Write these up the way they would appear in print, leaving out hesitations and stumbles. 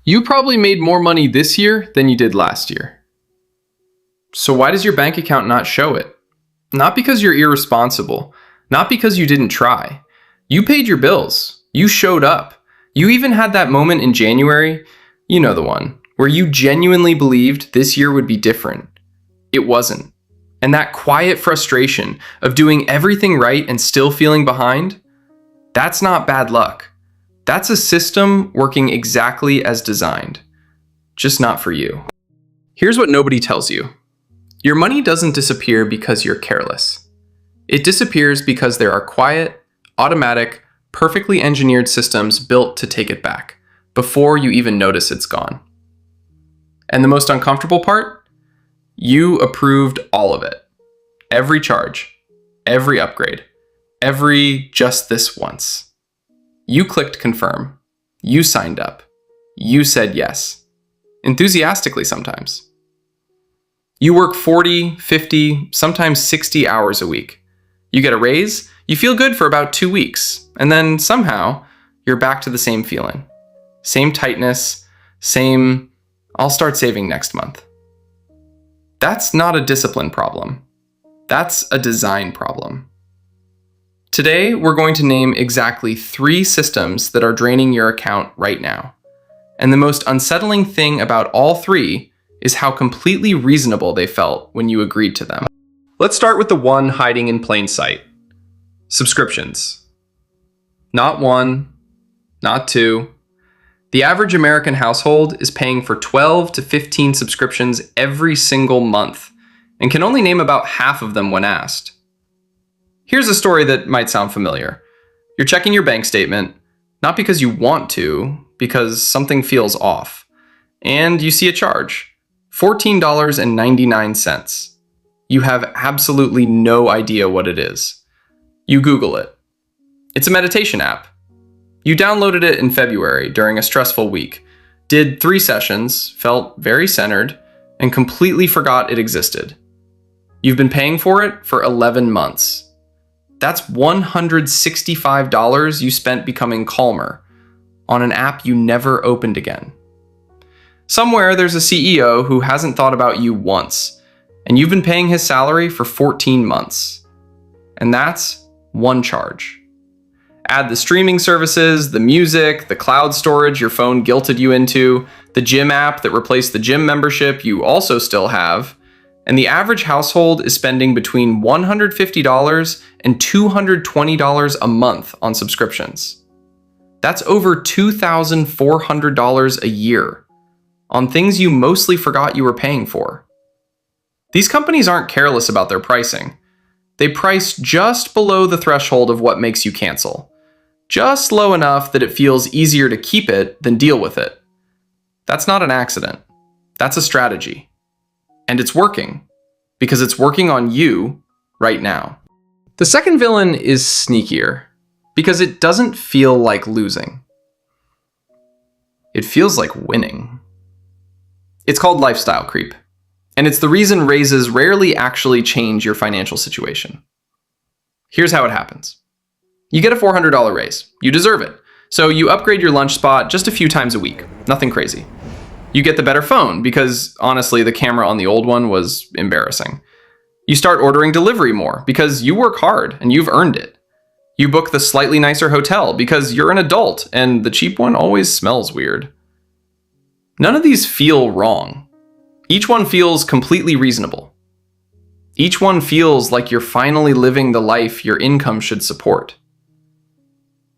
You probably made more money this year than you did last year. So why does your bank account not show it? Not because you're irresponsible, not because you didn't try. You paid your bills. You showed up. You even had that moment in January, you know the one, where you genuinely believed this year would be different. It wasn't. And that quiet frustration of doing everything right and still feeling behind, that's not bad luck. That's a system working exactly as designed, just not for you. Here's what nobody tells you. Your money doesn't disappear because you're careless. It disappears because there are quiet, automatic, perfectly engineered systems built to take it back before you even notice it's gone. And the most uncomfortable part? You approved all of it. Every charge, every upgrade, every just this once. You clicked confirm. You signed up. You said yes. Enthusiastically sometimes. You work 40, 50, sometimes 60 hours a week. You get a raise, you feel good for about 2 weeks, and then somehow you're back to the same feeling. Same tightness, same, I'll start saving next month. That's not a discipline problem. That's a design problem. Today, we're going to name exactly 3 systems that are draining your account right now. And the most unsettling thing about all 3 is how completely reasonable they felt when you agreed to them. Let's start with the one hiding in plain sight. Subscriptions. Not 1, not 2. The average American household is paying for 12 to 15 subscriptions every single month and can only name about half of them when asked. Here's a story that might sound familiar. You're checking your bank statement, not because you want to, because something feels off. And you see a charge, $14.99. You have absolutely no idea what it is. You Google it. It's a meditation app. You downloaded it in February during a stressful week, did 3 sessions, felt very centered, and completely forgot it existed. You've been paying for it for 11 months. That's $165 you spent becoming calmer on an app you never opened again. Somewhere there's a CEO who hasn't thought about you once, and you've been paying his salary for 14 months. And that's one charge. Add the streaming services, the music, the cloud storage your phone guilted you into, the gym app that replaced the gym membership you also still have, and the average household is spending between $150 and $220 a month on subscriptions. That's over $2,400 a year on things you mostly forgot you were paying for. These companies aren't careless about their pricing. They price just below the threshold of what makes you cancel. Just low enough that it feels easier to keep it than deal with it. That's not an accident. That's a strategy. And it's working, because it's working on you right now. The second villain is sneakier, because it doesn't feel like losing. It feels like winning. It's called lifestyle creep, and it's the reason raises rarely actually change your financial situation. Here's how it happens. You get a $400 raise. You deserve it. So you upgrade your lunch spot just a few times a week. Nothing crazy. You get the better phone because, honestly, the camera on the old one was embarrassing. You start ordering delivery more because you work hard and you've earned it. You book the slightly nicer hotel because you're an adult and the cheap one always smells weird. None of these feel wrong. Each one feels completely reasonable. Each one feels like you're finally living the life your income should support.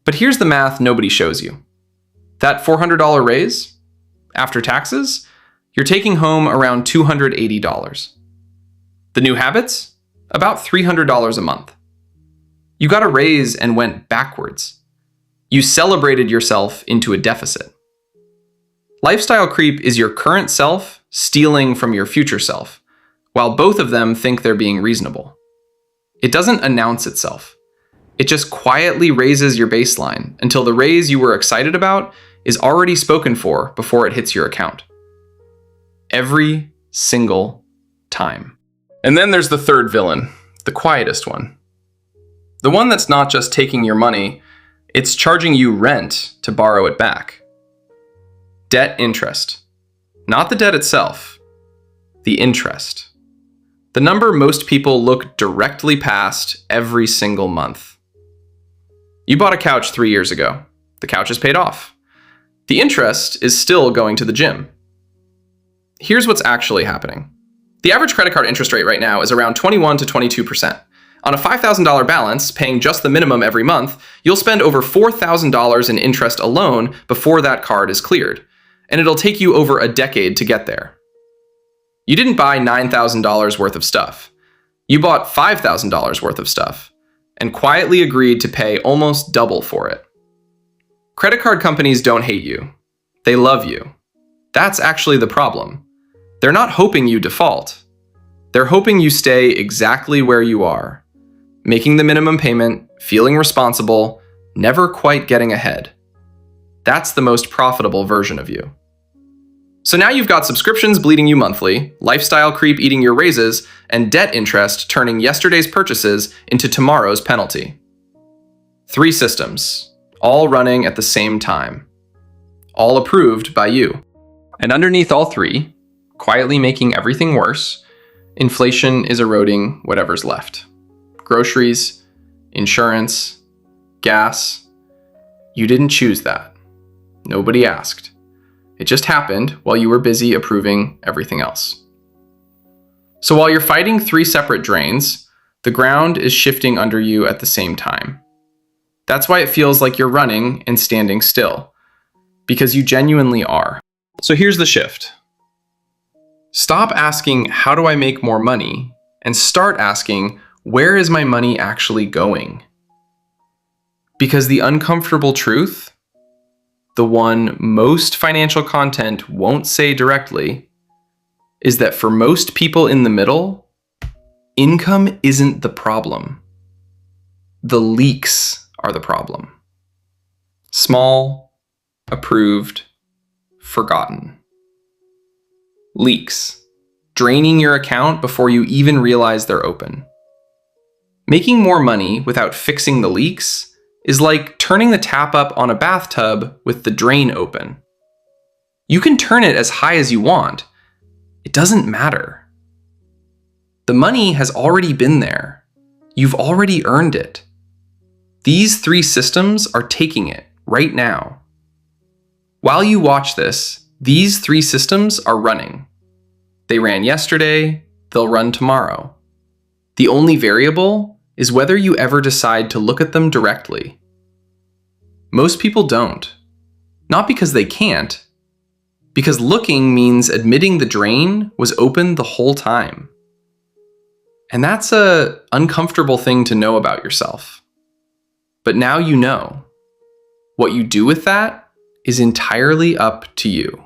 But here's the math nobody shows you. That $400 raise, after taxes, you're taking home around $280. The new habits? About $300 a month. You got a raise and went backwards. You celebrated yourself into a deficit. Lifestyle creep is your current self stealing from your future self, while both of them think they're being reasonable. It doesn't announce itself. It just quietly raises your baseline until the raise you were excited about is already spoken for before it hits your account. Every single time. And then there's the third villain, the quietest one. The one that's not just taking your money, it's charging you rent to borrow it back. Debt interest. Not the debt itself, the interest. The number most people look directly past every single month. You bought a couch 3 years ago. The couch is paid off. The interest is still going to the gym. Here's what's actually happening. The average credit card interest rate right now is around 21 to 22%. On a $5,000 balance, paying just the minimum every month, you'll spend over $4,000 in interest alone before that card is cleared, and it'll take you over a decade to get there. You didn't buy $9,000 worth of stuff. You bought $5,000 worth of stuff, and quietly agreed to pay almost double for it. Credit card companies don't hate you. They love you. That's actually the problem. They're not hoping you default. They're hoping you stay exactly where you are, making the minimum payment, feeling responsible, never quite getting ahead. That's the most profitable version of you. So now you've got subscriptions bleeding you monthly, lifestyle creep eating your raises, and debt interest turning yesterday's purchases into tomorrow's penalty. 3 systems, all running at the same time, all approved by you. And underneath all 3, quietly making everything worse, inflation is eroding whatever's left. Groceries, insurance, gas. You didn't choose that. Nobody asked. It just happened while you were busy approving everything else. So while you're fighting 3 separate drains, the ground is shifting under you at the same time. That's why it feels like you're running and standing still, because you genuinely are. So here's the shift. Stop asking, how do I make more money? And start asking, where is my money actually going? Because the uncomfortable truth, the one most financial content won't say directly, is that for most people in the middle, income isn't the problem. The leaks are the problem. Small, approved, forgotten. Leaks. Draining your account before you even realize they're open. Making more money without fixing the leaks is like turning the tap up on a bathtub with the drain open. You can turn it as high as you want. It doesn't matter. The money has already been there. You've already earned it. These 3 systems are taking it right now. While you watch this, these 3 systems are running. They ran yesterday, they'll run tomorrow. The only variable is whether you ever decide to look at them directly. Most people don't. Not because they can't, because looking means admitting the drain was open the whole time. And that's an uncomfortable thing to know about yourself. But now you know. What you do with that is entirely up to you.